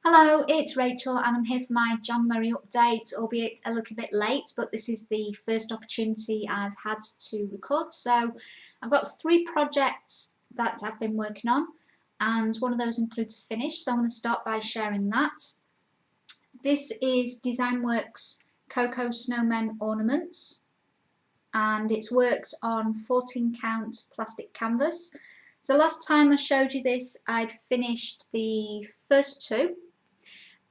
Hello, it's Rachel and I'm here for my January update, albeit a little bit late, but this is the first opportunity I've had to record. So I've got 3 projects that I've been working on and one of those includes a finish, so I'm going to start by sharing that. This is Designworks Cocoa Snowmen Ornaments and it's worked on 14 count plastic canvas. So last time I showed you this, I'd finished the first 2.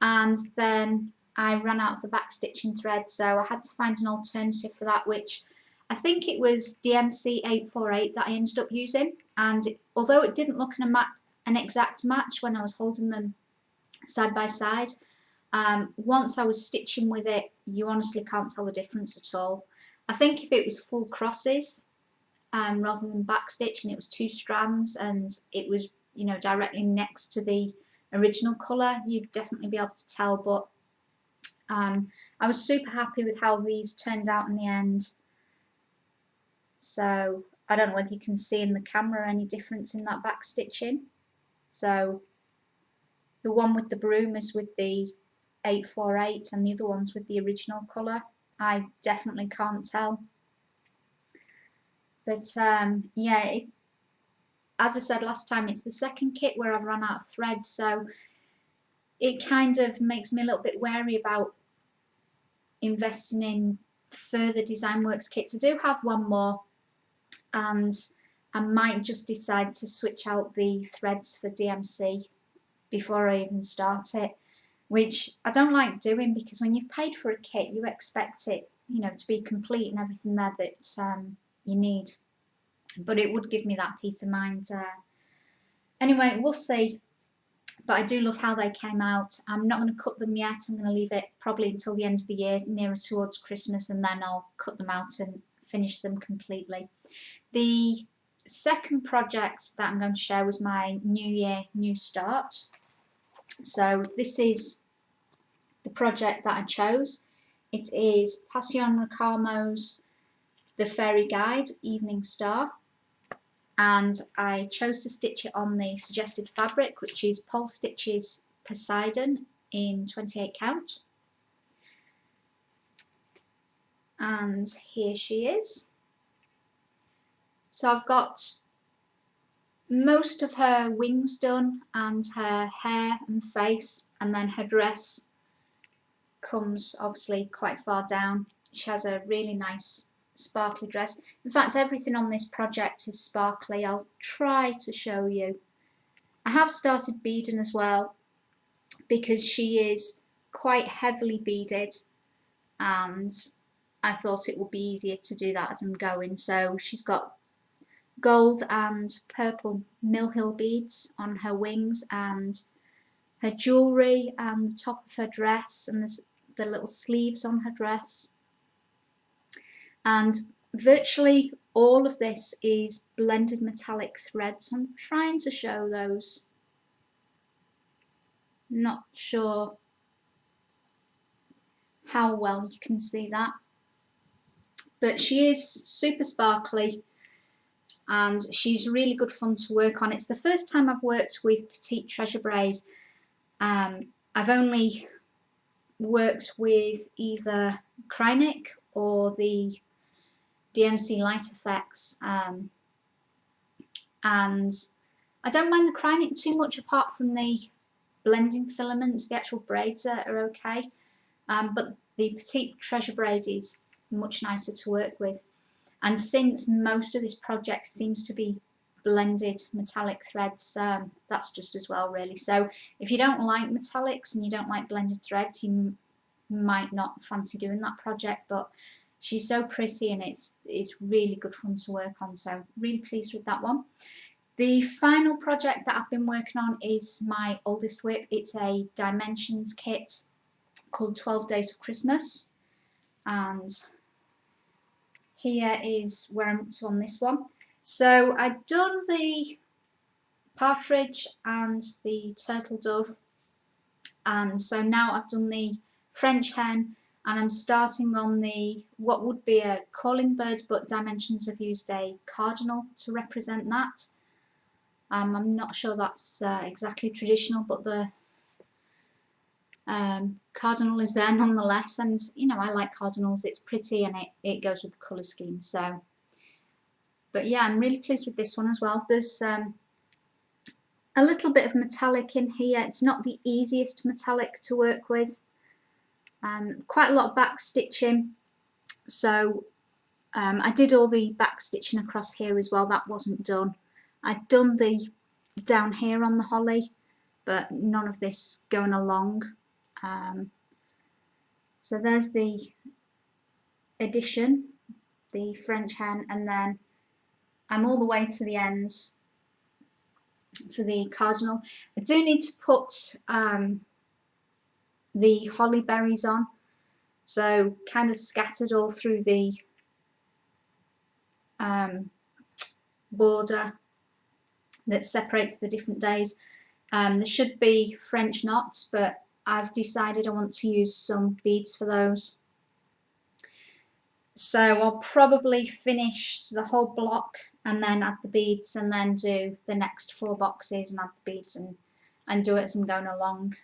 And then I ran out of the back stitching thread, so I had to find an alternative for that, which I think it was DMC 848 that I ended up using. And although it didn't look an exact match when I was holding them side by side, once I was stitching with it, you honestly can't tell the difference at all. I think if it was full crosses rather than back stitch and it was 2 strands and it was, you know, directly next to the original colour, you'd definitely be able to tell, but I was super happy with how these turned out in the end. So I don't know whether you can see in the camera any difference in that back stitching. So the one with the broom is with the 848 and the other one's with the original colour. I definitely can't tell, but yeah, as I said last time, it's the second kit where I've run out of thread, so it kind of makes me a little bit wary about investing in further Designworks kits. I do have one more and I might just decide to switch out the threads for DMC before I even start it, which I don't like doing because when you've paid for a kit you expect it, you know, to be complete and everything there that you need. But it would give me that peace of mind. Anyway, we'll see. But I do love how they came out. I'm not going to cut them yet. I'm going to leave it probably until the end of the year, nearer towards Christmas, and then I'll cut them out and finish them completely. The second project that I'm going to share was my New Year, New Start. So this is the project that I chose. It is Passione Ricamo's The Fairy Guide, Evening Star. And I chose to stitch it on the suggested fabric, which is Pole Stitches Poseidon in 28 count. And here she is. So I've got most of her wings done and her hair and face, and then her dress comes obviously quite far down. She has a really nice sparkly dress. In fact, everything on this project is sparkly. I'll try to show you. I have started beading as well because she is quite heavily beaded and I thought it would be easier to do that as I'm going. So she's got gold and purple Mill Hill beads on her wings and her jewellery and the top of her dress and the little sleeves on her dress. And virtually all of this is blended metallic threads. I'm trying to show those. Not sure how well you can see that. But she is super sparkly and she's really good fun to work on. It's the first time I've worked with Petite Treasure Braid. I've only worked with either Kreinik or the DMC Light Effects, and I don't mind the Kreinik too much apart from the blending filaments. The actual braids are okay, but the Petite Treasure Braid is much nicer to work with. And since most of this project seems to be blended metallic threads, that's just as well really. So if you don't like metallics and you don't like blended threads, you might not fancy doing that project, but she's so pretty and it's really good fun to work on, so really pleased with that one. The final project that I've been working on is my oldest whip. It's a dimensions kit called 12 Days of Christmas, and here is where I'm up to on this one. So I'd done the partridge and the turtle dove, and so now I've done the French hen, and I'm starting on the what would be a calling bird, but dimensions have used a cardinal to represent that. I'm not sure that's exactly traditional, but the Cardinal is there nonetheless, and you know, I like cardinals. It's pretty and it goes with the colour scheme. So, but yeah, I'm really pleased with this one as well. There's a little bit of metallic in here. It's not the easiest metallic to work with. Quite a lot of back stitching. So I did all the back stitching across here as well. That wasn't done. I'd done the down here on the holly, but none of this going along. So there's the addition, the French hen, and then I'm all the way to the end for the cardinal. I do need to put the holly berries on, so kind of scattered all through the border that separates the different days. There should be French knots, but I've decided I want to use some beads for those. So I'll probably finish the whole block and then add the beads, and then do the next 4 boxes and add the beads, and do it as I'm going along.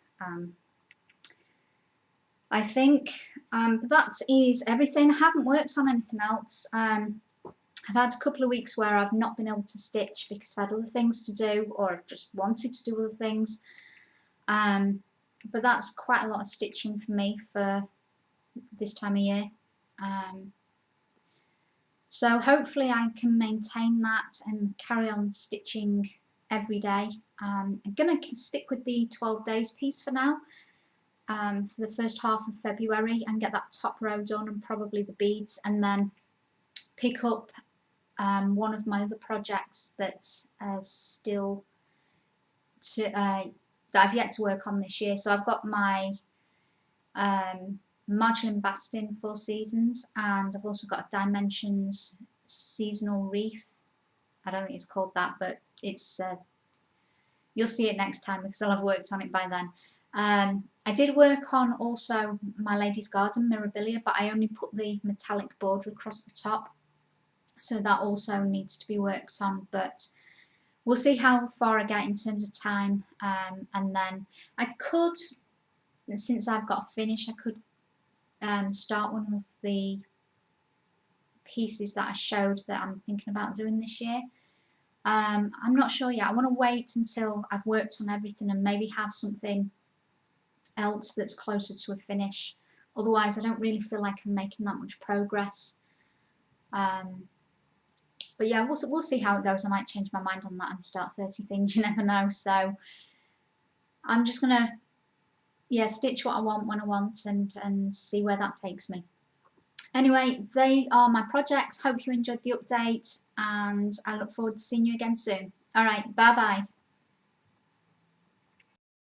I think that is everything. I haven't worked on anything else. I've had a couple of weeks where I've not been able to stitch because I've had other things to do, or I've just wanted to do other things. But that's quite a lot of stitching for me for this time of year. So hopefully I can maintain that and carry on stitching every day. I'm going to stick with the 12 days piece for now, for the first half of February, and get that top row done and probably the beads, and then pick up one of my other projects that still that I've yet to work on this year. So I've got my Marjolin Bastin 4 Seasons, and I've also got a Dimensions seasonal wreath. I don't think it's called that, but it's you'll see it next time because I'll have worked on it by then. I did work on also My Lady's Garden Mirabilia, but I only put the metallic border across the top, so that also needs to be worked on, but we'll see how far I get in terms of time. And then I could, since I've got a finish, I could start one of the pieces that I showed that I'm thinking about doing this year. I'm not sure yet. I want to wait until I've worked on everything and maybe have something else that's closer to a finish. Otherwise, I don't really feel like I'm making that much progress. But yeah, we'll see how it goes. I might change my mind on that and start 30 things. You never know. So I'm just gonna stitch what I want when I want, and see where that takes me. Anyway, they are my projects. Hope you enjoyed the update, and I look forward to seeing you again soon. All right, bye bye.